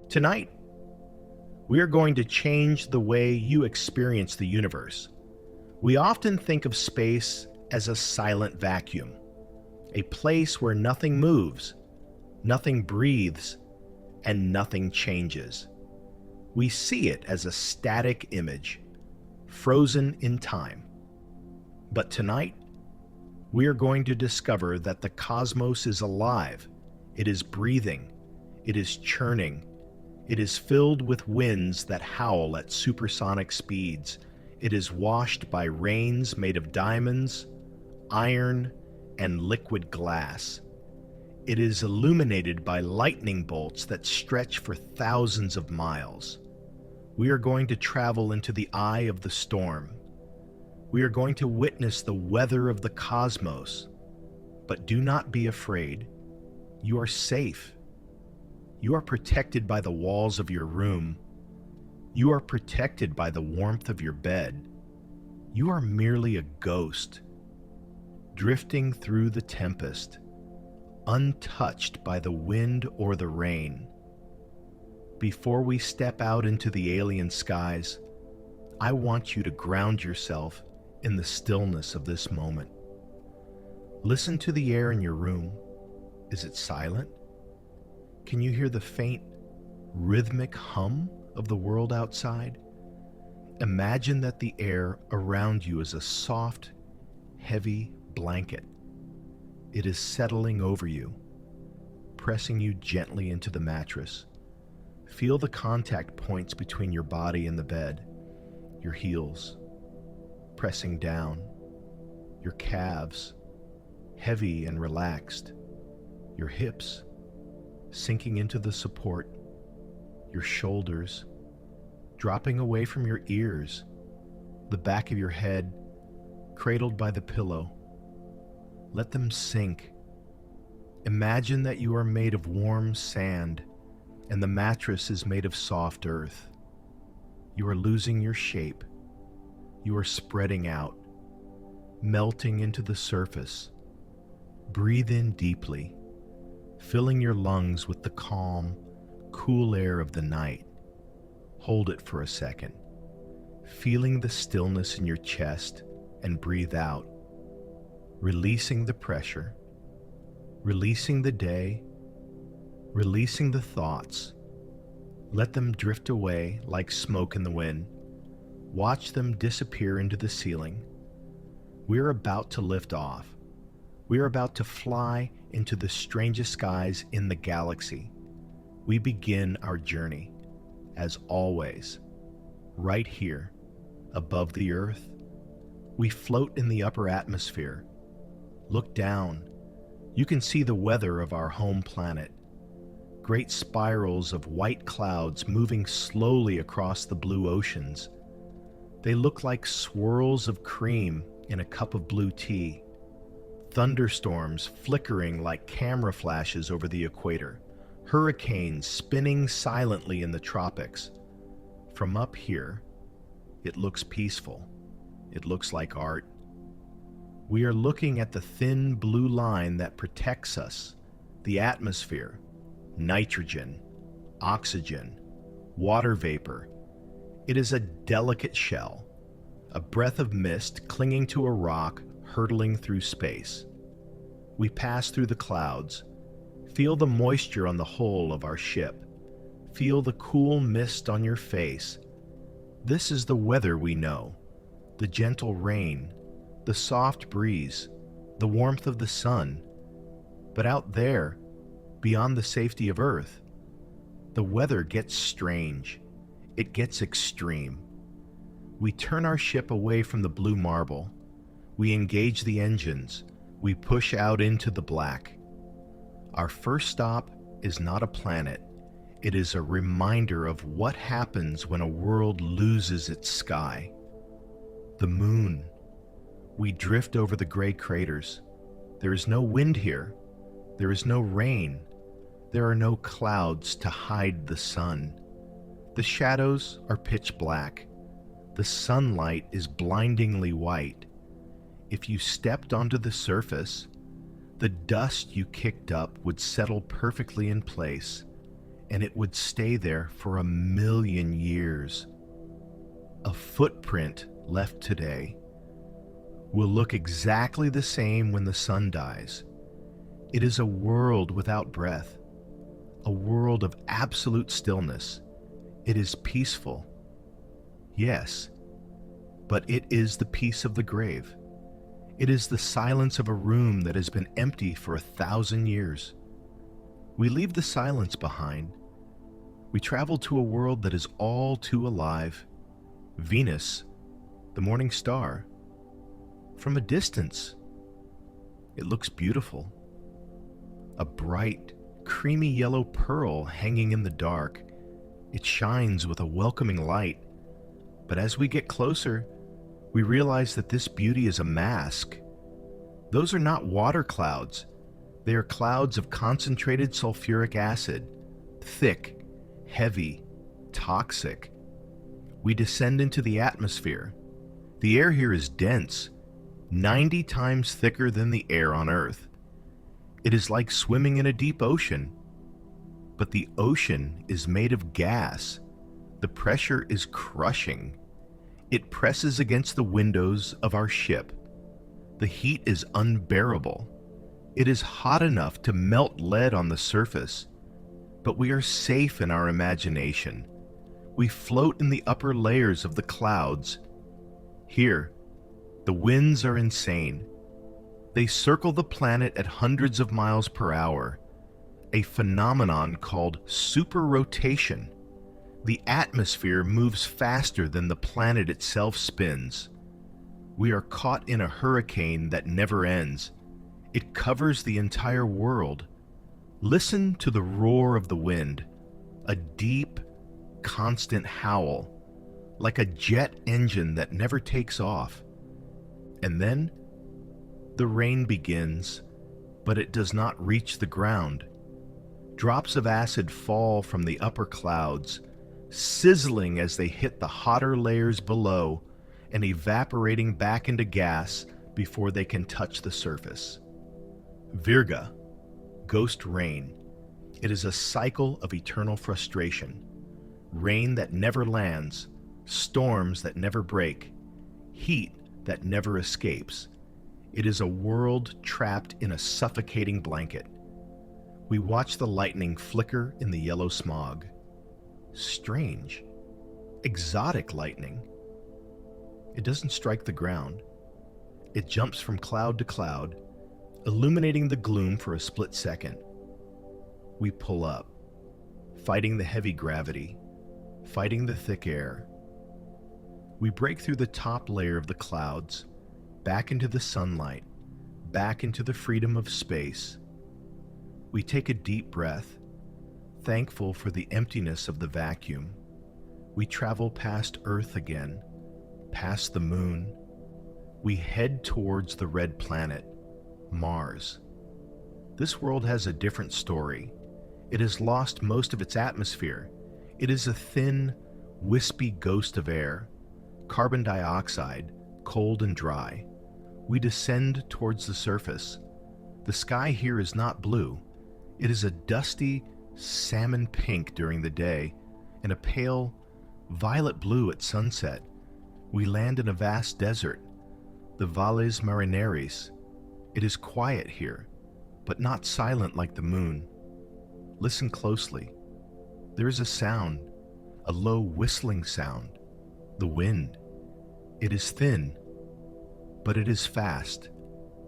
Tonight, we are going to change the way you experience the universe. We often think of space as a silent vacuum, a place where nothing moves, nothing breathes, and nothing changes. We see it as a static image, frozen in time. But tonight, we are going to discover that the cosmos is alive, it is breathing, it is churning, it is filled with winds that howl at supersonic speeds, it is washed by rains made of diamonds, iron, and liquid glass. It is illuminated by lightning bolts that stretch for thousands of miles. We are going to travel into the eye of the storm. We are going to witness the weather of the cosmos. But do not be afraid. You are safe. You are protected by the walls of your room. You are protected by the warmth of your bed. You are merely a ghost, drifting through the tempest, untouched by the wind or the rain. Before we step out into the alien skies, I want you to ground yourself in the stillness of this moment. Listen to the air in your room. Is it silent? Can you hear the faint, rhythmic hum of the world outside? Imagine that the air around you is a soft, heavy blanket. It is settling over you, pressing you gently into the mattress. Feel the contact points between your body and the bed, your heels pressing down, your calves heavy and relaxed, your hips sinking into the support, your shoulders dropping away from your ears, the back of your head cradled by the pillow. Let them sink. Imagine that you are made of warm sand and the mattress is made of soft earth. You are losing your shape. You are spreading out, melting into the surface. Breathe in deeply, filling your lungs with the calm, cool air of the night. Hold it for a second, feeling the stillness in your chest, and breathe out, releasing the pressure, releasing the day, releasing the thoughts. Let them drift away like smoke in the wind. Watch them disappear into the ceiling. We're about to lift off. We are about to fly into the strangest skies in the galaxy. We begin our journey, as always, right here, above the Earth. We float in the upper atmosphere. Look down. You can see the weather of our home planet. Great spirals of white clouds moving slowly across the blue oceans. They look like swirls of cream in a cup of blue tea. Thunderstorms flickering like camera flashes over the equator. Hurricanes spinning silently in the tropics. From up here, it looks peaceful. It looks like art. We are looking at the thin blue line that protects us, the atmosphere, nitrogen, oxygen, water vapor. It is a delicate shell, a breath of mist clinging to a rock hurtling through space. We pass through the clouds. Feel the moisture on the hull of our ship. Feel the cool mist on your face. This is the weather we know, the gentle rain, the soft breeze, the warmth of the sun. But out there, beyond the safety of Earth, the weather gets strange. It gets extreme. We turn our ship away from the blue marble. We engage the engines. We push out into the black. Our first stop is not a planet. It is a reminder of what happens when a world loses its sky. The moon. We drift over the gray craters. There is no wind here. There is no rain. There are no clouds to hide the sun. The shadows are pitch black. The sunlight is blindingly white. If you stepped onto the surface, the dust you kicked up would settle perfectly in place. and it would stay there for 1,000,000 years. A footprint left today will look exactly the same when the sun dies. It is a world without breath, a world of absolute stillness. It is peaceful, yes, but it is the peace of the grave. It is the silence of a room that has been empty for 1,000 years. We leave the silence behind. We travel to a world that is all too alive. Venus, the morning star. From a distance, it looks beautiful. A bright, creamy yellow pearl hanging in the dark. It shines with a welcoming light. But as we get closer, we realize that this beauty is a mask. Those are not water clouds. They are clouds of concentrated sulfuric acid, thick, heavy, toxic. We descend into the atmosphere. The air here is dense, 90 times thicker than the air on Earth. It is like swimming in a deep ocean. But the ocean is made of gas. The pressure is crushing. It presses against the windows of our ship. The heat is unbearable. It is hot enough to melt lead on the surface. But we are safe in our imagination. We float in the upper layers of the clouds. Here, the winds are insane. They circle the planet at hundreds of miles per hour, a phenomenon called superrotation. The atmosphere moves faster than the planet itself spins. We are caught in a hurricane that never ends. It covers the entire world. Listen to the roar of the wind, a deep, constant howl, like a jet engine that never takes off. And then the rain begins, but it does not reach the ground. Drops of acid fall from the upper clouds, sizzling as they hit the hotter layers below and evaporating back into gas before they can touch the surface. Virga, ghost rain. It is a cycle of eternal frustration. Rain that never lands, storms that never break, heat that never escapes. It is a world trapped in a suffocating blanket. We watch the lightning flicker in the yellow smog. Strange, exotic lightning. It doesn't strike the ground. It jumps from cloud to cloud, illuminating the gloom for a split second. We pull up, fighting the heavy gravity, fighting the thick air. We break through the top layer of the clouds, back into the sunlight, back into the freedom of space. We take a deep breath, thankful for the emptiness of the vacuum. We travel past Earth again, past the moon. We head towards the red planet, Mars. This world has a different story. It has lost most of its atmosphere. It is a thin, wispy ghost of air, carbon dioxide, cold and dry. We descend towards the surface. The sky here is not blue. It is a dusty salmon pink during the day and a pale violet blue at sunset. We land in a vast desert, the Valles Marineris. It is quiet here, but not silent like the moon. Listen closely. There is a sound, a low whistling sound. The wind. It is thin, but it is fast.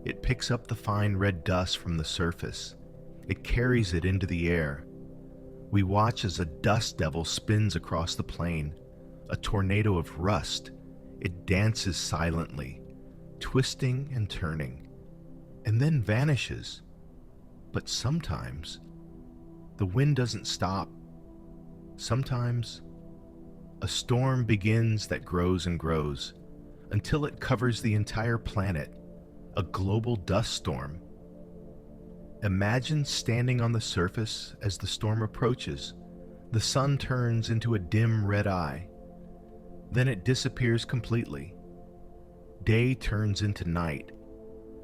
It picks up the fine red dust from the surface. It carries it into the air. We watch as a dust devil spins across the plain, a tornado of rust. It dances silently, twisting and turning, and then vanishes. But sometimes, the wind doesn't stop. Sometimes, a storm begins that grows and grows until it covers the entire planet, a global dust storm. Imagine standing on the surface as the storm approaches. The sun turns into a dim red eye. Then it disappears completely. Day turns into night.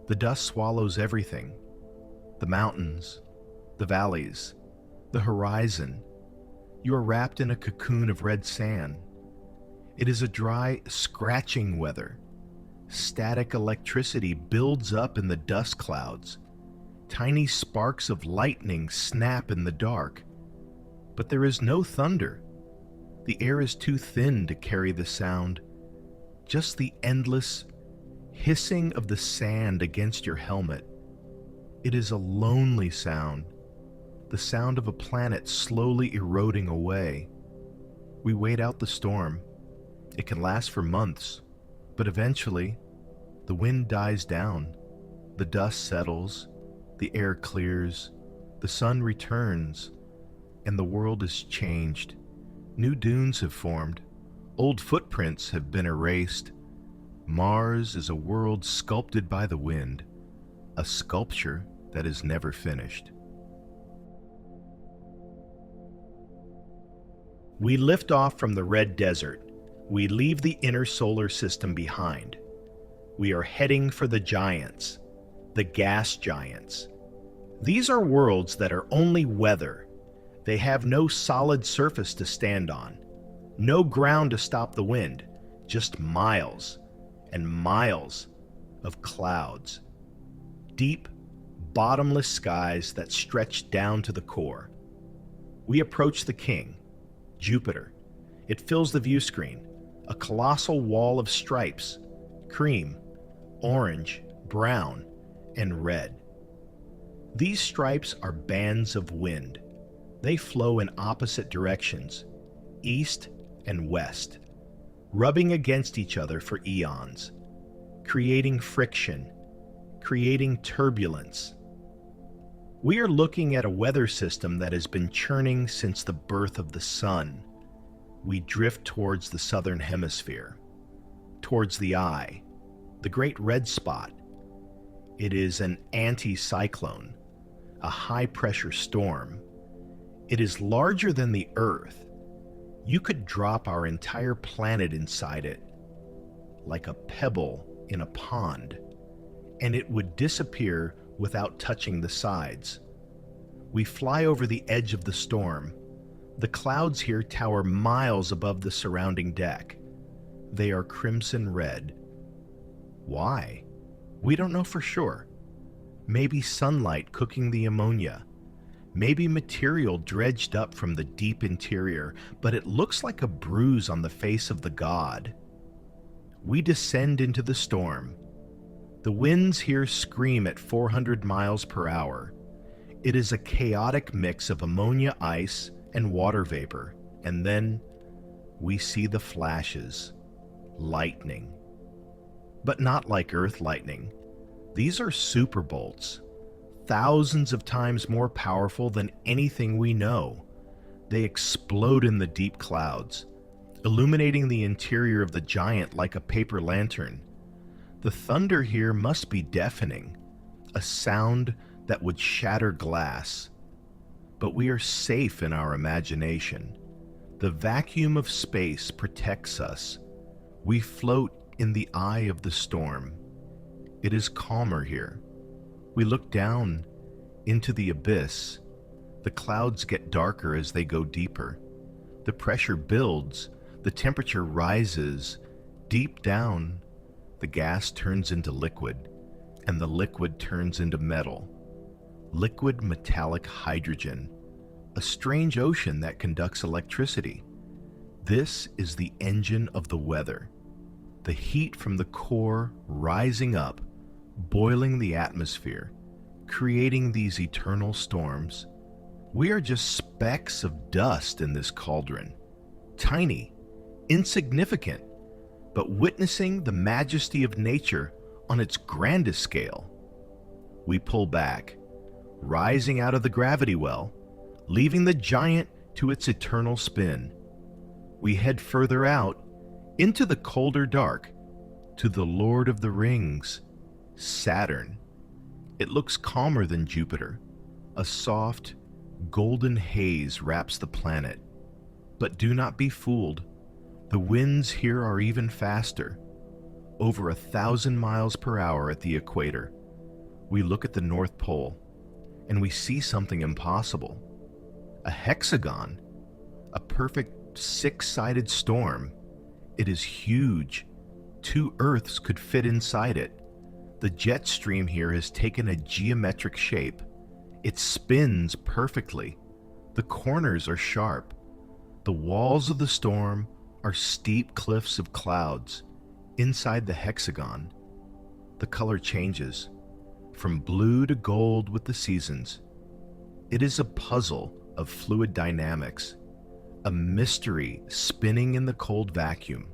The dust swallows everything. The mountains, the valleys, the horizon, You are wrapped in a cocoon of red sand. It is a dry, scratching weather. Static electricity builds up in the dust clouds. Tiny sparks of lightning snap in the dark. But there is no thunder. The air is too thin to carry the sound. Just the endless hissing of the sand against your helmet. It is a lonely sound, the sound of a planet slowly eroding away. We wait out the storm. It can last for months, but eventually, the wind dies down, the dust settles, the air clears, the sun returns, and the world is changed. New dunes have formed, old footprints have been erased. Mars is a world sculpted by the wind, a sculpture that is never finished. We lift off from the red desert. We leave the inner solar system behind. We are heading for the giants, the gas giants. These are worlds that are only weather. They have no solid surface to stand on, no ground to stop the wind, just miles and miles of clouds. Deep, bottomless skies that stretch down to the core. We approach the king, Jupiter. It fills the view screen, a colossal wall of stripes, cream, orange, brown, and red. These stripes are bands of wind. They flow in opposite directions, east and west, rubbing against each other for eons, creating friction, creating turbulence. We are looking at a weather system that has been churning since the birth of the sun. We drift towards the southern hemisphere, towards the eye, the great red spot. It is an anticyclone, a high-pressure storm. It is larger than the Earth. You could drop our entire planet inside it, like a pebble in a pond, and it would disappear without touching the sides. We fly over the edge of the storm. The clouds here tower miles above the surrounding deck. They are crimson red. Why? We don't know for sure. Maybe sunlight cooking the ammonia. Maybe material dredged up from the deep interior, but it looks like a bruise on the face of the god. We descend into the storm. The winds here scream at 400 miles per hour. It is a chaotic mix of ammonia ice and water vapor, and then we see the flashes, lightning. But not like Earth lightning. These are super bolts, thousands of times more powerful than anything we know. They explode in the deep clouds, illuminating the interior of the giant like a paper lantern. The thunder here must be deafening, a sound that would shatter glass. But we are safe in our imagination. The vacuum of space protects us. We float in the eye of the storm. It is calmer here. We look down into the abyss. The clouds get darker as they go deeper. The pressure builds. The temperature rises. Deep down, the gas turns into liquid, and the liquid turns into metal. Liquid metallic hydrogen, a strange ocean that conducts electricity. This is the engine of the weather. The heat from the core rising up, boiling the atmosphere, creating these eternal storms. We are just specks of dust in this cauldron, tiny, insignificant, but witnessing the majesty of nature on its grandest scale. We pull back, rising out of the gravity well, leaving the giant to its eternal spin. We head further out, into the colder dark, to the Lord of the Rings, Saturn. It looks calmer than Jupiter. A soft, golden haze wraps the planet. But do not be fooled. The winds here are even faster, over 1,000 miles per hour at the equator. We look at the North Pole, and we see something impossible. A hexagon, a perfect six-sided storm. It is huge. 2 Earths could fit inside it. The jet stream here has taken a geometric shape. It spins perfectly. The corners are sharp. The walls of the storm are steep cliffs of clouds. Inside the hexagon, the color changes from blue to gold with the seasons. It is a puzzle of fluid dynamics, a mystery spinning in the cold vacuum.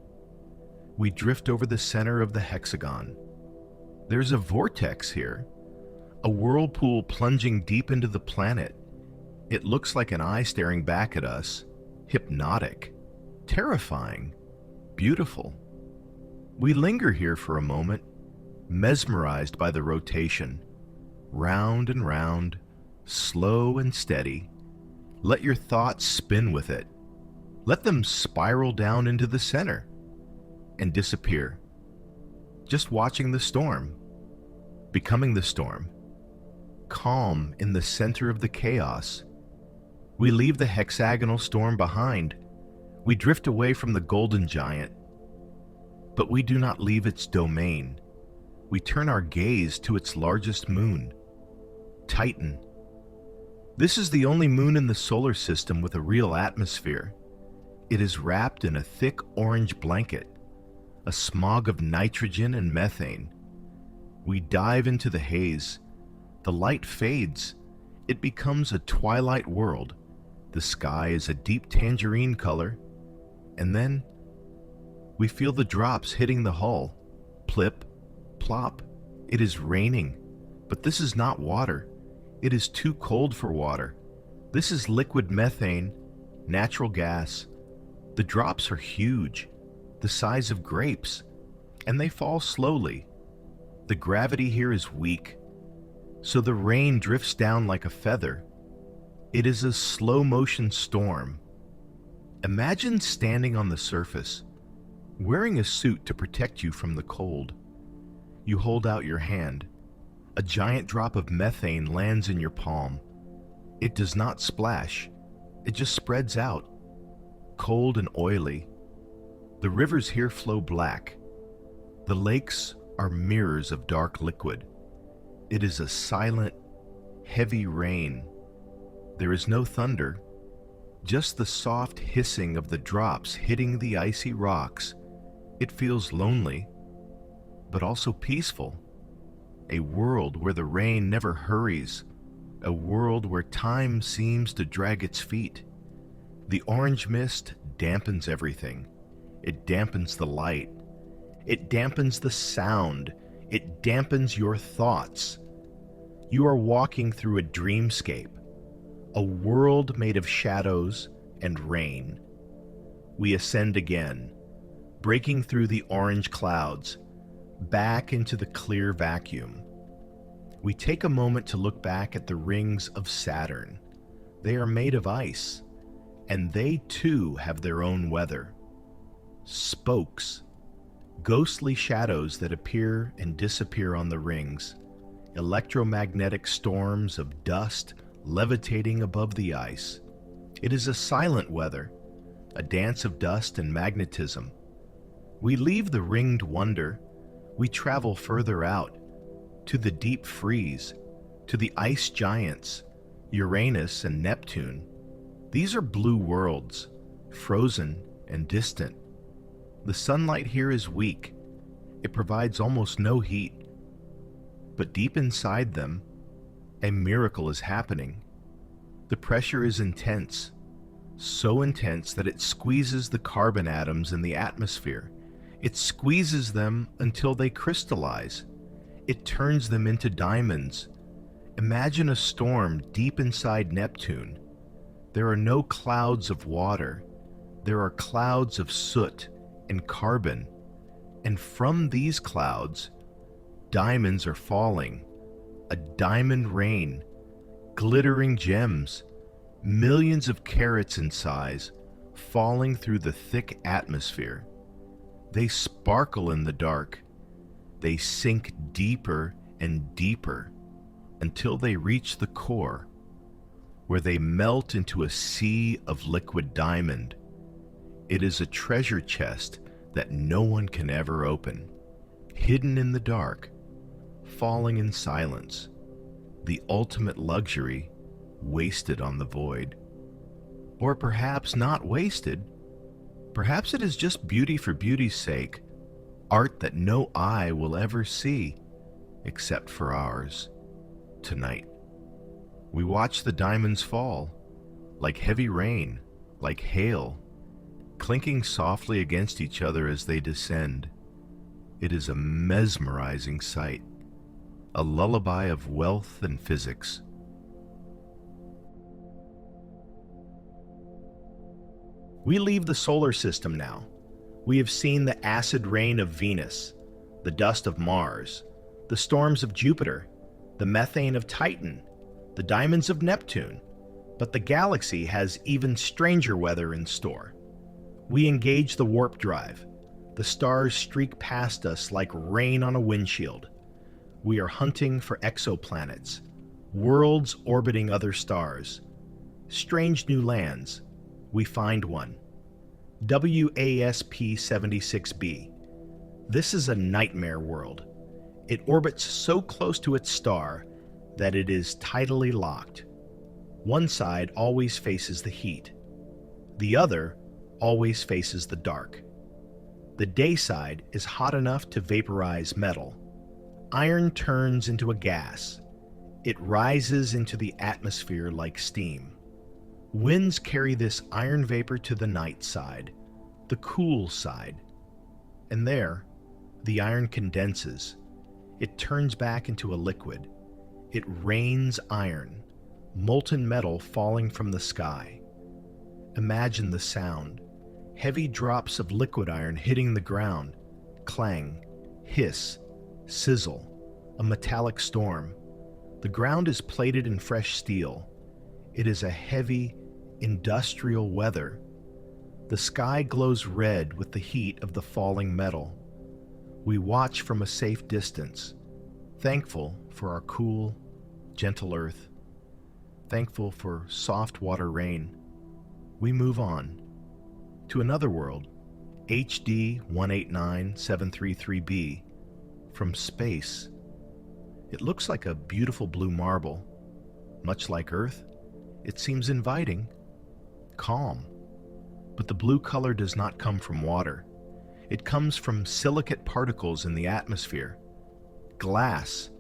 We drift over the center of the hexagon. There's a vortex here, a whirlpool plunging deep into the planet. It looks like an eye staring back at us, hypnotic, terrifying, beautiful. We linger here for a moment, mesmerized by the rotation, round and round, slow and steady. Let your thoughts spin with it. Let them spiral down into the center and disappear. Just watching the storm, becoming the storm, calm in the center of the chaos. We leave the hexagonal storm behind. We drift away from the golden giant, but we do not leave its domain. We turn our gaze to its largest moon, Titan. This is the only moon in the solar system with a real atmosphere. It is wrapped in a thick orange blanket, a smog of nitrogen and methane. We dive into the haze. The light fades. It becomes a twilight world. The sky is a deep tangerine color. And then we feel the drops hitting the hull. Plip, plop. It is raining. But this is not water. It is too cold for water. This is liquid methane, natural gas. The drops are huge, the size of grapes, and they fall slowly. The gravity here is weak, so the rain drifts down like a feather. It is a slow-motion storm. Imagine standing on the surface, wearing a suit to protect you from the cold. You hold out your hand. A giant drop of methane lands in your palm. It does not splash. It just spreads out, cold and oily. The rivers here flow black. The lakes are mirrors of dark liquid. It is a silent, heavy rain. There is no thunder, just the soft hissing of the drops hitting the icy rocks. It feels lonely, but also peaceful. A world where the rain never hurries, a world where time seems to drag its feet. The orange mist dampens everything. It dampens the light. It dampens the sound. It dampens your thoughts. You are walking through a dreamscape, a world made of shadows and rain. We ascend again, breaking through the orange clouds, back into the clear vacuum. We take a moment to look back at the rings of Saturn. They are made of ice, and they too have their own weather. Spokes, ghostly shadows that appear and disappear on the rings, electromagnetic storms of dust levitating above the ice. It is a silent weather, a dance of dust and magnetism. We leave the ringed wonder. We travel further out, to the deep freeze, to the ice giants, Uranus and Neptune. These are blue worlds, frozen and distant. The sunlight here is weak. It provides almost no heat. But deep inside them, a miracle is happening. The pressure is intense, so intense that it squeezes the carbon atoms in the atmosphere. It squeezes them until they crystallize. It turns them into diamonds. Imagine a storm deep inside Neptune. There are no clouds of water. There are clouds of soot and carbon. And from these clouds, diamonds are falling. A diamond rain, glittering gems, millions of carats in size, falling through the thick atmosphere. They sparkle in the dark. They sink deeper and deeper until they reach the core. where they melt into a sea of liquid diamond. It is a treasure chest that no one can ever open, hidden in the dark, falling in silence, the ultimate luxury wasted on the void. Or perhaps not wasted. Perhaps it is just beauty for beauty's sake, art that no eye will ever see, except for ours, tonight. We watch the diamonds fall, like heavy rain, like hail, clinking softly against each other as they descend. It is a mesmerizing sight, a lullaby of wealth and physics. We leave the solar system now. We have seen the acid rain of Venus, the dust of Mars, the storms of Jupiter, the methane of Titan, the diamonds of Neptune, but the galaxy has even stranger weather in store. We engage the warp drive. The stars streak past us like rain on a windshield. We are hunting for exoplanets, worlds orbiting other stars. Strange new lands. We find one. WASP 76b. This is a nightmare world. It orbits so close to its star that it is tidally locked. One side always faces the heat. The other always faces the dark. The day side is hot enough to vaporize metal. Iron turns into a gas. It rises into the atmosphere like steam. Winds carry this iron vapor to the night side, the cool side. And there, the iron condenses. It turns back into a liquid. It rains iron, molten metal falling from the sky. Imagine the sound. Heavy drops of liquid iron hitting the ground. Clang, hiss, sizzle, a metallic storm. The ground is plated in fresh steel. It is a heavy, industrial weather. The sky glows red with the heat of the falling metal. We watch from a safe distance, thankful for our cool, gentle earth, thankful for soft water rain. We move on to another world, HD 189733b, from space. It looks like a beautiful blue marble. Much like Earth, it seems inviting, calm. But the blue color does not come from water. It comes from silicate particles in the atmosphere. Glass.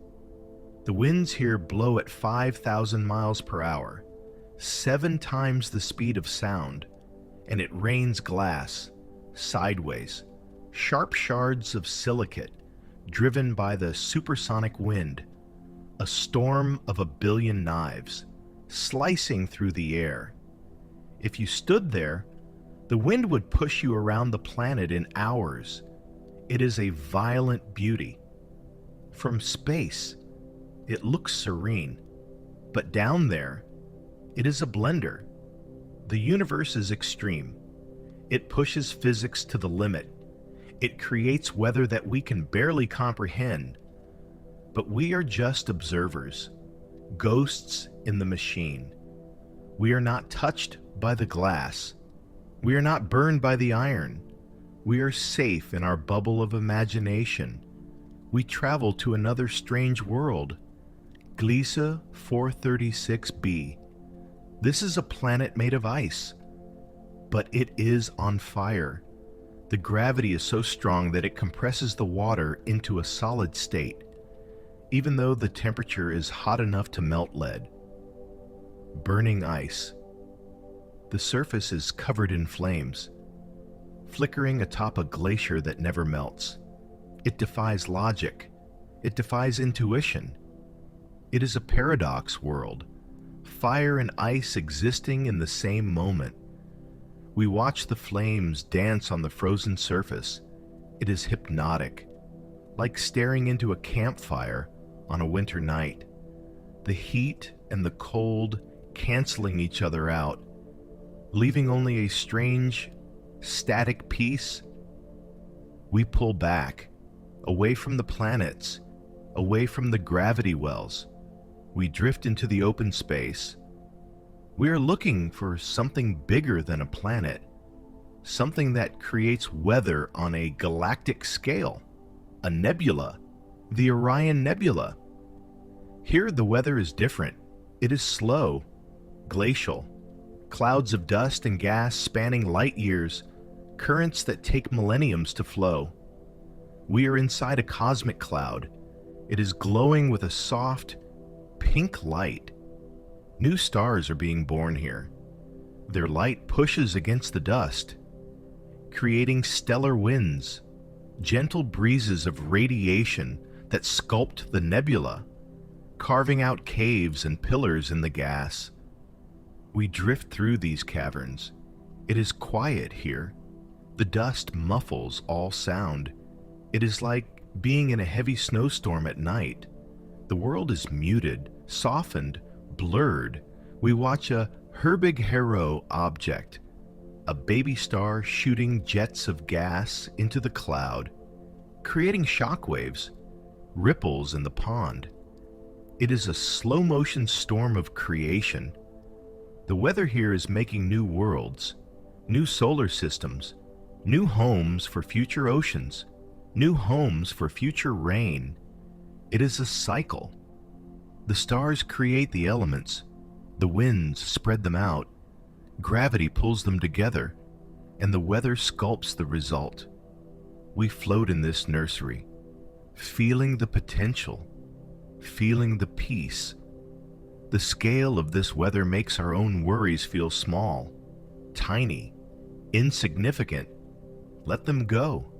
The winds here blow at 5,000 miles per hour, 7 times the speed of sound, and it rains glass, sideways, sharp shards of silicate, driven by the supersonic wind, a storm of a billion knives, slicing through the air. If you stood there, the wind would push you around the planet in hours. It is a violent beauty. From space, it looks serene, but down there, it is a blender. The universe is extreme. It pushes physics to the limit. It creates weather that we can barely comprehend. But we are just observers, ghosts in the machine. We are not touched by the glass. We are not burned by the iron. We are safe in our bubble of imagination. We travel to another strange world, Gliese 436b. This is a planet made of ice, but it is on fire. The gravity is so strong that it compresses the water into a solid state, even though the temperature is hot enough to melt lead. Burning ice. The surface is covered in flames, flickering atop a glacier that never melts. It defies logic. It defies intuition. It is a paradox world, fire and ice existing in the same moment. We watch the flames dance on the frozen surface. It is hypnotic, like staring into a campfire on a winter night. The heat and the cold canceling each other out, leaving only a strange, static peace. We pull back, away from the planets, away from the gravity wells. We drift into the open space. We are looking for something bigger than a planet, something that creates weather on a galactic scale, a nebula, the Orion Nebula. Here the weather is different. It is slow, glacial, clouds of dust and gas spanning light years, currents that take millenniums to flow. We are inside a cosmic cloud. It is glowing with a soft, pink light. New stars are being born here. Their light pushes against the dust, creating stellar winds, gentle breezes of radiation that sculpt the nebula, carving out caves and pillars in the gas. We drift through these caverns. It is quiet here. The dust muffles all sound. It is like being in a heavy snowstorm at night. The world is muted, softened, blurred. We watch a Herbig-Haro object, a baby star shooting jets of gas into the cloud, creating shockwaves, ripples in the pond. It is a slow-motion storm of creation. The weather here is making new worlds, new solar systems, new homes for future oceans, new homes for future rain. It is a cycle. The stars create the elements, the winds spread them out, gravity pulls them together, and the weather sculpts the result. We float in this nursery, feeling the potential, feeling the peace. The scale of this weather makes our own worries feel small, tiny, insignificant. Let them go.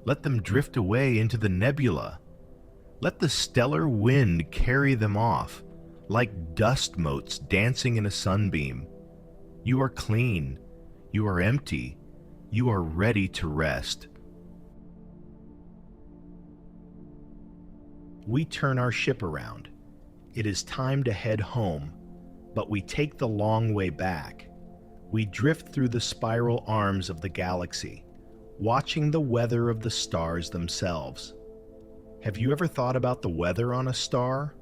Let them drift away into the nebula. Let the stellar wind carry them off, like dust motes dancing in a sunbeam. You are clean. You are empty. You are ready to rest. We turn our ship around. It is time to head home, but we take the long way back. We drift through the spiral arms of the galaxy, watching the weather of the stars themselves. Have you ever thought about the weather on a star?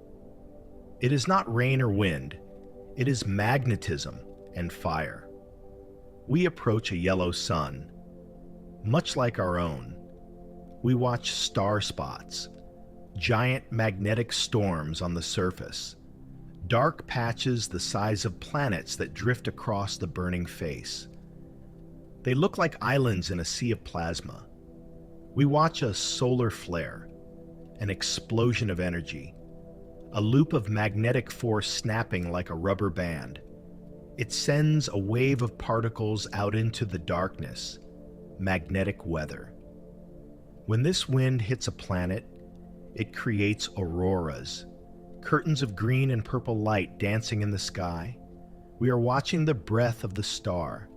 It is not rain or wind. It is magnetism and fire. We approach a yellow sun, much like our own. We watch star spots, giant magnetic storms on the surface, dark patches the size of planets that drift across the burning face. They look like islands in a sea of plasma. We watch a solar flare, an explosion of energy, a loop of magnetic force snapping like a rubber band. It sends a wave of particles out into the darkness, magnetic weather. When this wind hits a planet, it creates auroras, curtains of green and purple light dancing in the sky. We are watching the breath of the star.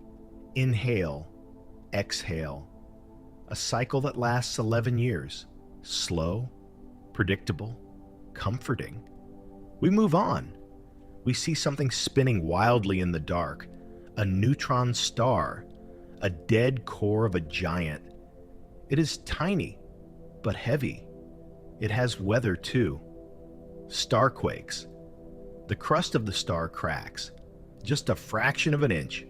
Inhale, exhale. A cycle that lasts 11 years. Slow, predictable, comforting. We move on. We see something spinning wildly in the dark. A neutron star, a dead core of a giant. It is tiny, but heavy. It has weather too. Starquakes. The crust of the star cracks, just a fraction of an inch,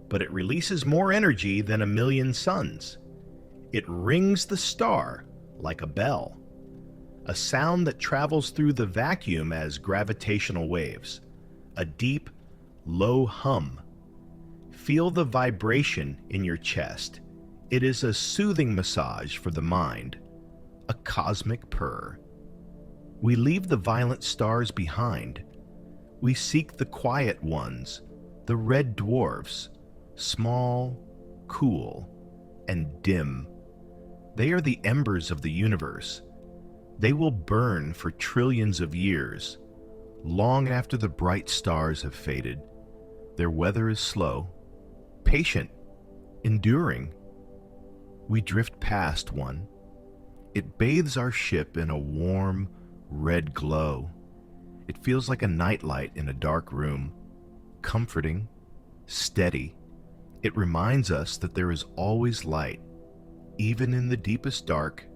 but it releases more energy than a million suns. It rings the star like a bell, a sound that travels through the vacuum as gravitational waves, a deep, low hum. Feel the vibration in your chest. It is a soothing massage for the mind, a cosmic purr. We leave the violent stars behind. We seek the quiet ones, the red dwarfs, small, cool, and dim. They are the embers of the universe. They will burn for trillions of years, long after the bright stars have faded. Their weather is slow, patient, enduring. We drift past one. It bathes our ship in a warm, red glow. It feels like a nightlight in a dark room, comforting, steady. It reminds us that there is always light, even in the deepest dark.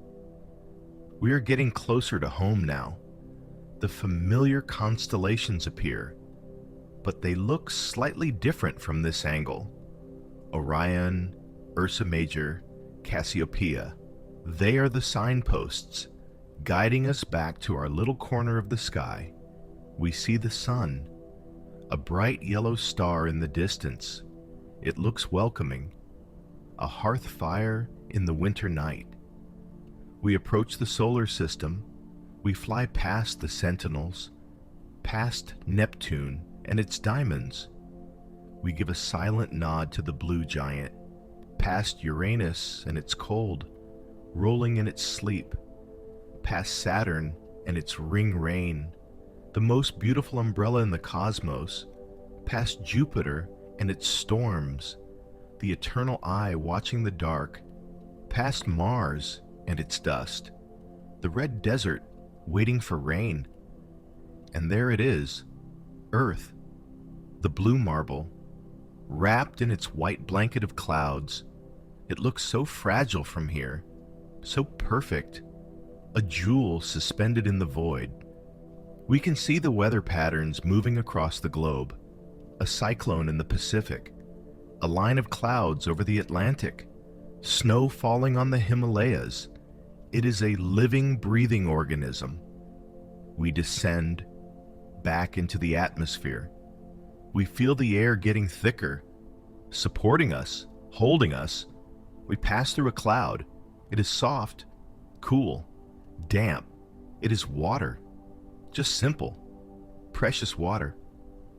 We are getting closer to home now. The familiar constellations appear. but they look slightly different from this angle. Orion, Ursa Major, Cassiopeia, they are the signposts, guiding us back to our little corner of the sky. We see the sun, a bright yellow star in the distance. It looks welcoming, a hearth fire in the winter night. We approach the solar system. We fly past the Sentinels, past Neptune and its diamonds. We give a silent nod to the blue giant, past Uranus and its cold, rolling in its sleep, past Saturn and its ring rain, the most beautiful umbrella in the cosmos, past Jupiter and its storms, the eternal eye watching the dark, past Mars and its dust, the red desert waiting for rain. And there it is, Earth, the blue marble, wrapped in its white blanket of clouds. It looks so fragile from here, so perfect, a jewel suspended in the void. We can see the weather patterns moving across the globe, a cyclone in the Pacific, a line of clouds over the Atlantic, snow falling on the Himalayas. It is a living, breathing organism. We descend back into the atmosphere. We feel the air getting thicker, supporting us, holding us. We pass through a cloud. It is soft, cool, damp. It is water. Just simple, precious water.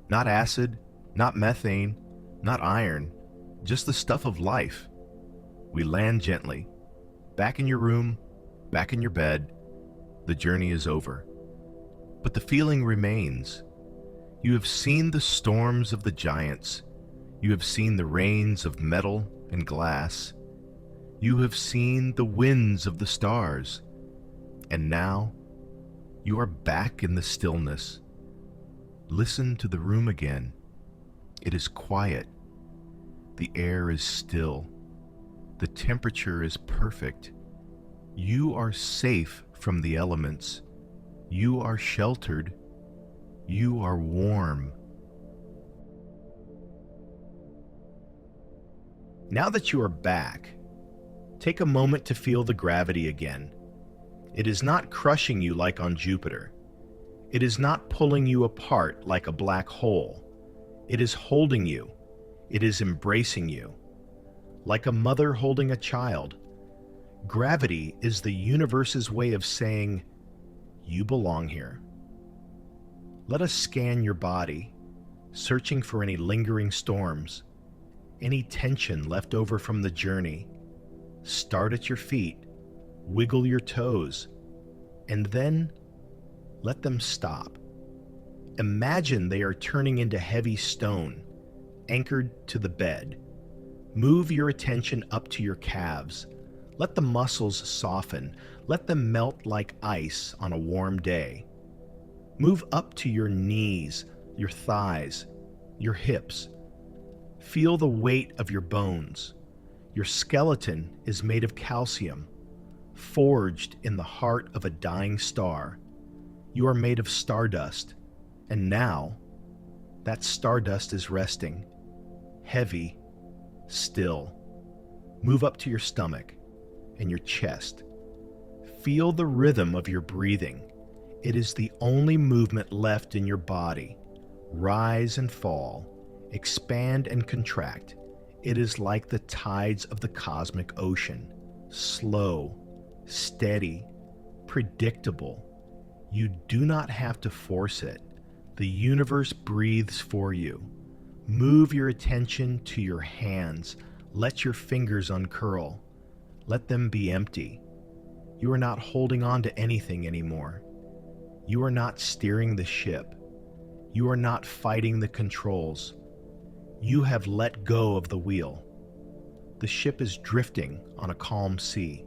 Not acid, not methane, not iron, just the stuff of life. We land gently. Back in your room, back in your bed. The journey is over. But the feeling remains. You have seen the storms of the giants. You have seen the rains of metal and glass. You have seen the winds of the stars. And now, you are back in the stillness. Listen to the room again. It is quiet. The air is still. The temperature is perfect. You are safe from the elements. You are sheltered. You are warm. Now that you are back, take a moment to feel the gravity again. It is not crushing you like on Jupiter. It is not pulling you apart like a black hole. It is holding you. It is embracing you. Like a mother holding a child. Gravity is the universe's way of saying, you belong here. Let us scan your body, searching for any lingering storms, any tension left over from the journey. Start at your feet, wiggle your toes, and then let them stop. Imagine they are turning into heavy stone, anchored to the bed. Move your attention up to your calves. Let the muscles soften. Let them melt like ice on a warm day. Move up to your knees, your thighs, your hips. Feel the weight of your bones. Your skeleton is made of calcium, forged in the heart of a dying star. You are made of stardust, and now that stardust is resting, heavy, still. Move up to your stomach and your chest. Feel the rhythm of your breathing. It is the only movement left in your body. Rise and fall, expand and contract. It is like the tides of the cosmic ocean. Slow, steady, predictable. You do not have to force it. The universe breathes for you. Move your attention to your hands. Let your fingers uncurl. Let them be empty. You are not holding on to anything anymore. You are not steering the ship. You are not fighting the controls. You have let go of the wheel. The ship is drifting on a calm sea.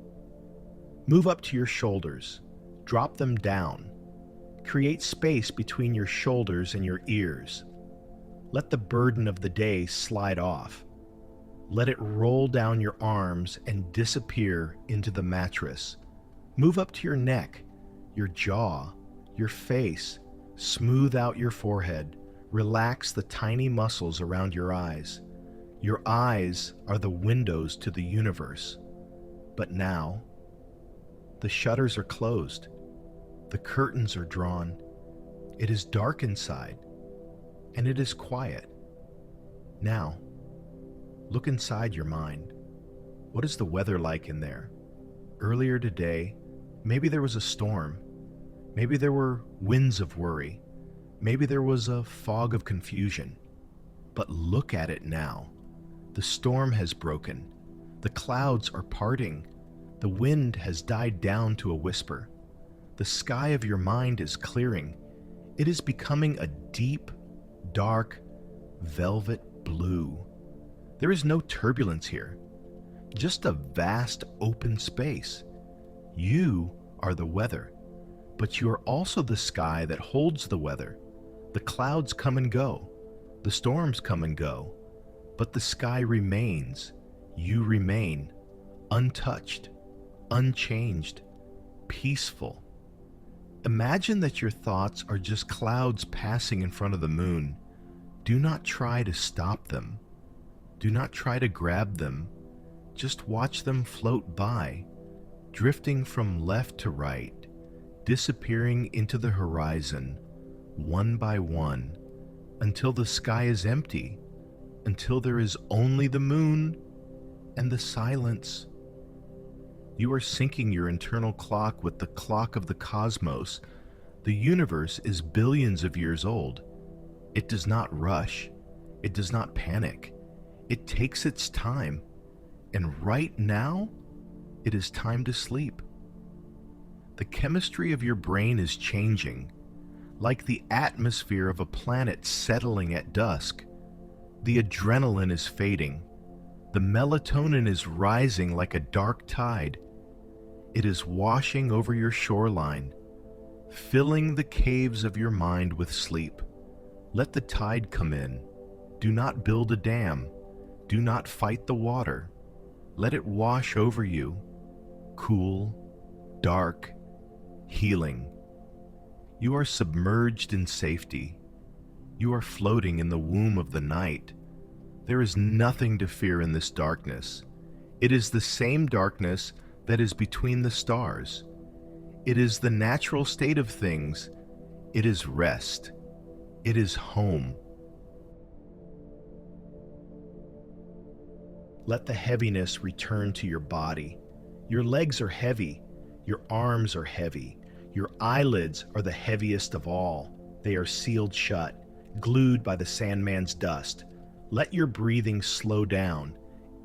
Move up to your shoulders. Drop them down. Create space between your shoulders and your ears. Let the burden of the day slide off. Let it roll down your arms and disappear into the mattress. Move up to your neck, your jaw, your face. Smooth out your forehead. Relax the tiny muscles around your eyes. Your eyes are the windows to the universe. But now, the shutters are closed. The curtains are drawn. It is dark inside, and it is quiet. Now, look inside your mind. What is the weather like in there? Earlier today, maybe there was a storm. Maybe there were winds of worry. Maybe there was a fog of confusion. But look at it now. The storm has broken. The clouds are parting. The wind has died down to a whisper. The sky of your mind is clearing. It is becoming a deep, dark, velvet blue. There is no turbulence here, just a vast open space. You are the weather, but you are also the sky that holds the weather. The clouds come and go, the storms come and go, but the sky remains. You remain untouched, unchanged, peaceful. Imagine that your thoughts are just clouds passing in front of the moon. Do not try to stop them. Do not try to grab them. Just watch them float by, drifting from left to right, disappearing into the horizon, one by one, until the sky is empty, until there is only the moon and the silence. You are syncing your internal clock with the clock of the cosmos. The universe is billions of years old. It does not rush. It does not panic. It takes its time. And right now, it is time to sleep. The chemistry of your brain is changing, like the atmosphere of a planet settling at dusk. The adrenaline is fading. The melatonin is rising like a dark tide. It is washing over your shoreline, filling the caves of your mind with sleep. Let the tide come in. Do not build a dam. Do not fight the water. Let it wash over you. Cool, dark, healing. You are submerged in safety. You are floating in the womb of the night. There is nothing to fear in this darkness. It is the same darkness that is between the stars. It is the natural state of things. It is rest. It is home. Let the heaviness return to your body. Your legs are heavy. Your arms are heavy. Your eyelids are the heaviest of all. They are sealed shut, glued by the Sandman's dust. Let your breathing slow down,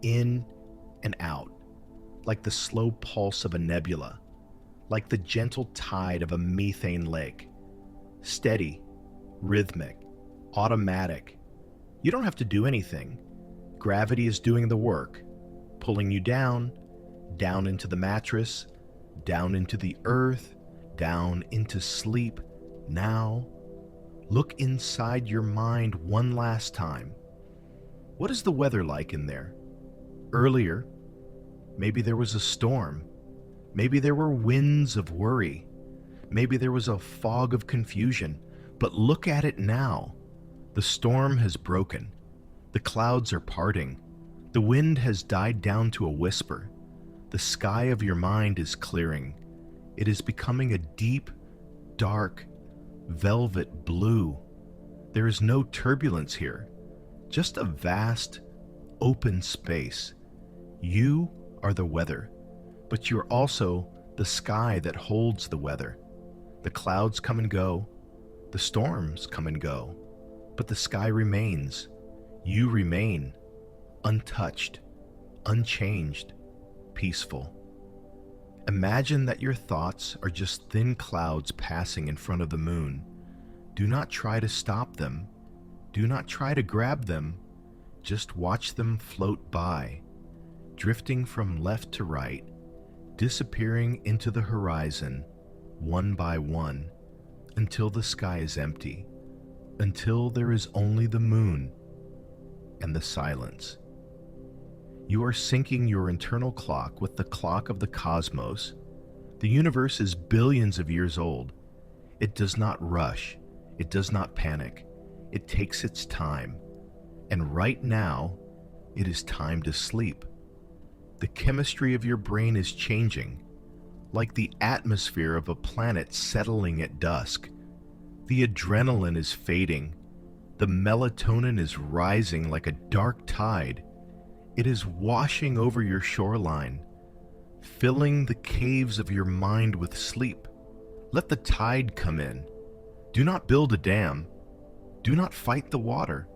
in and out, like the slow pulse of a nebula, like the gentle tide of a methane lake. Steady, rhythmic, automatic. You don't have to do anything. Gravity is doing the work, pulling you down, down into the mattress, down into the earth, down into sleep. Now, look inside your mind one last time. What is the weather like in there? Earlier, maybe there was a storm. Maybe there were winds of worry. Maybe there was a fog of confusion. But look at it now. The storm has broken. The clouds are parting. The wind has died down to a whisper. The sky of your mind is clearing. It is becoming a deep, dark, velvet blue. There is no turbulence here, just a vast, open space. You are the weather, but you're also the sky that holds the weather. The clouds come and go, the storms come and go, but the sky remains. You remain untouched, unchanged, peaceful. Imagine that your thoughts are just thin clouds passing in front of the moon. Do not try to stop them. Do not try to grab them. Just watch them float by, drifting from left to right, disappearing into the horizon, one by one, until the sky is empty, until there is only the moon and the silence. You are syncing your internal clock with the clock of the cosmos. The universe is billions of years old. It does not rush. It does not panic. It takes its time, and right now, it is time to sleep. The chemistry of your brain is changing, like the atmosphere of a planet settling at dusk. The adrenaline is fading. The melatonin is rising like a dark tide. It is washing over your shoreline, filling the caves of your mind with sleep. Let the tide come in. Do not build a dam. Do not fight the water.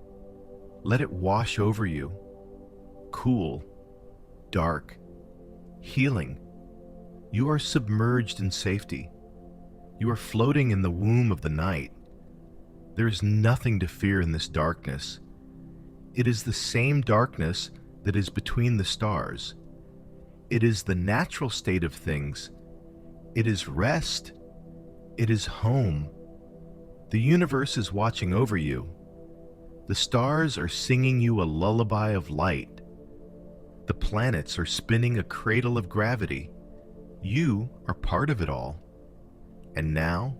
Let it wash over you. Cool, dark, healing. You are submerged in safety. You are floating in the womb of the night. There is nothing to fear in this darkness. It is the same darkness that is between the stars. It is the natural state of things. It is rest. It is home. The universe is watching over you. The stars are singing you a lullaby of light. The planets are spinning a cradle of gravity. You are part of it all. And now,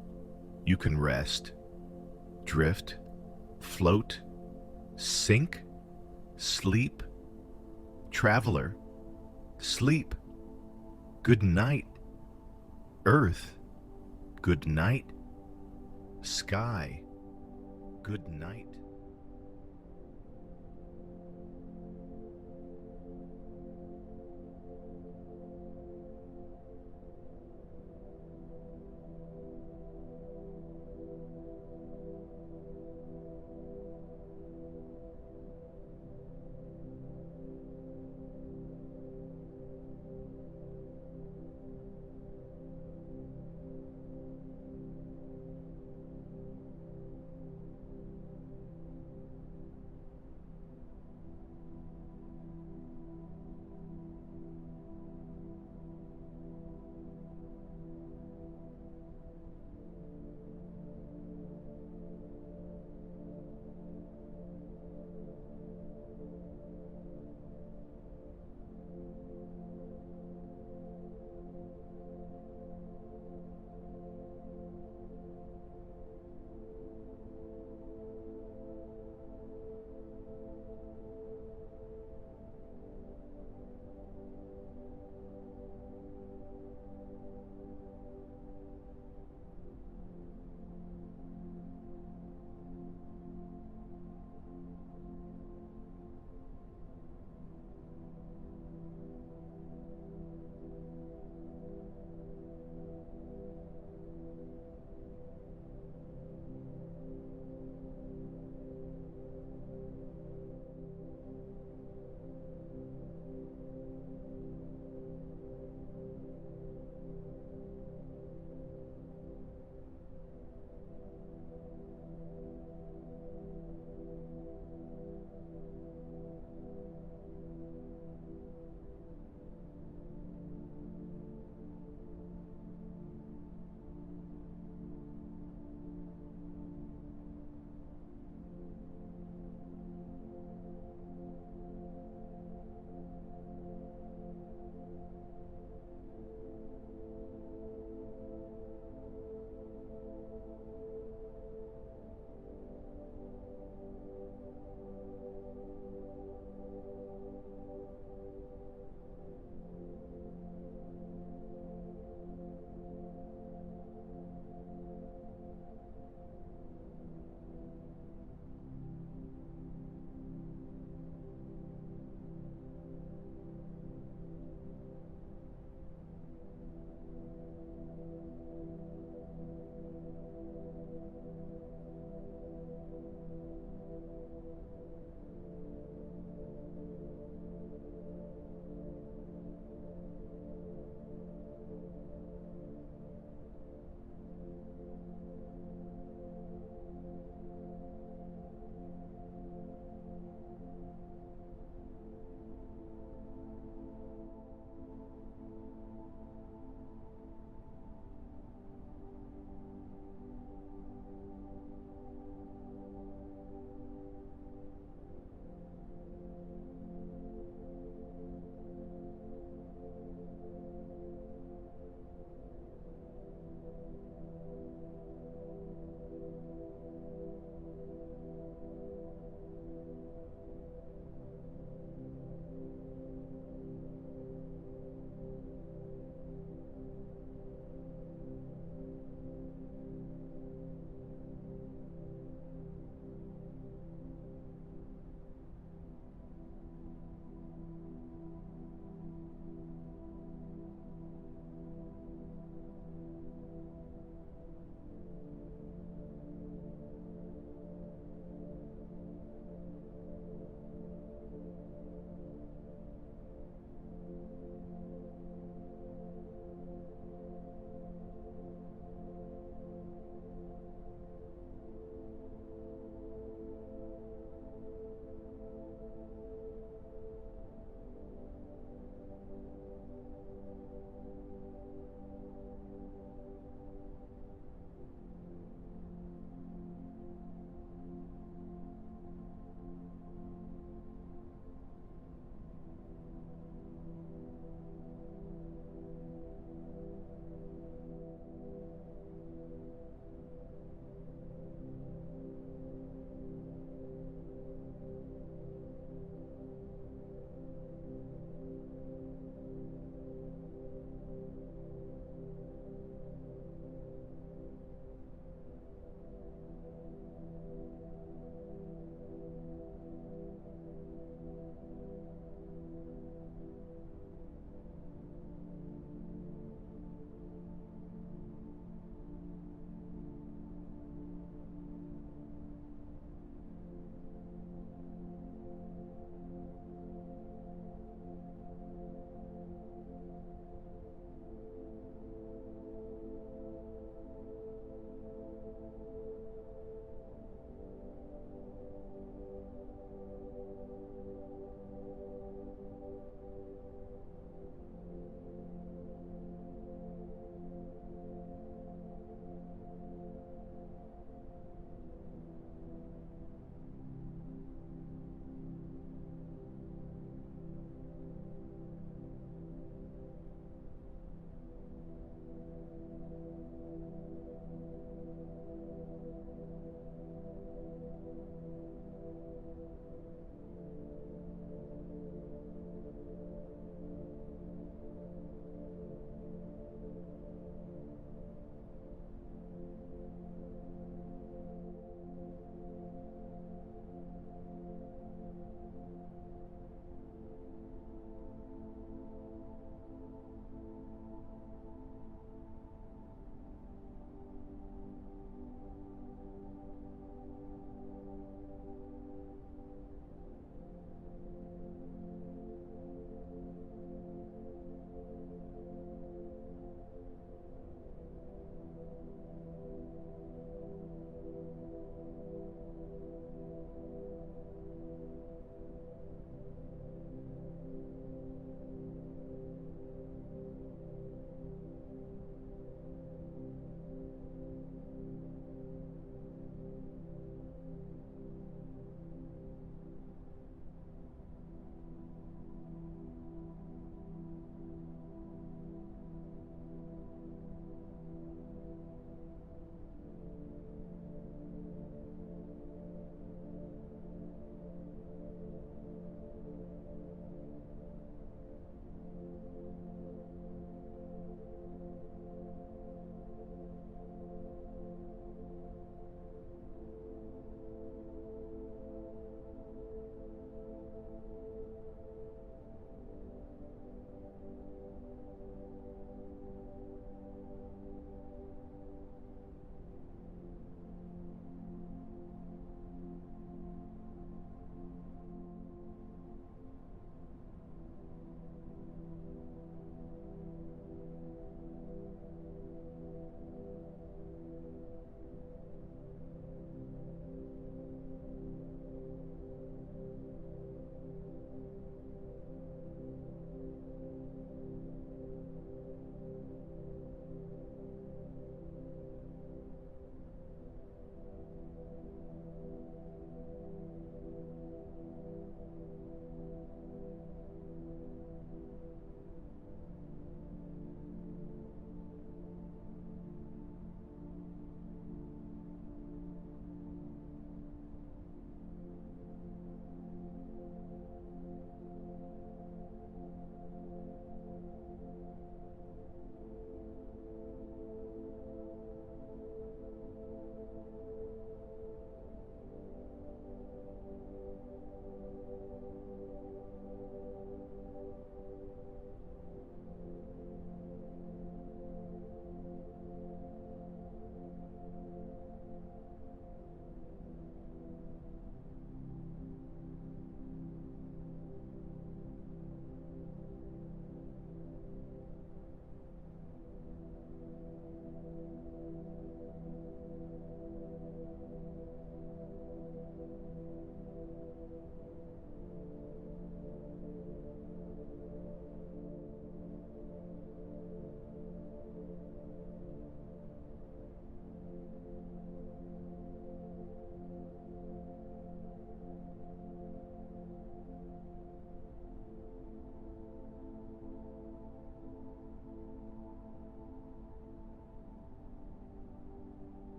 you can rest, drift, float, sink, sleep. Traveler, sleep. Good night. Earth, good night. Sky, good night.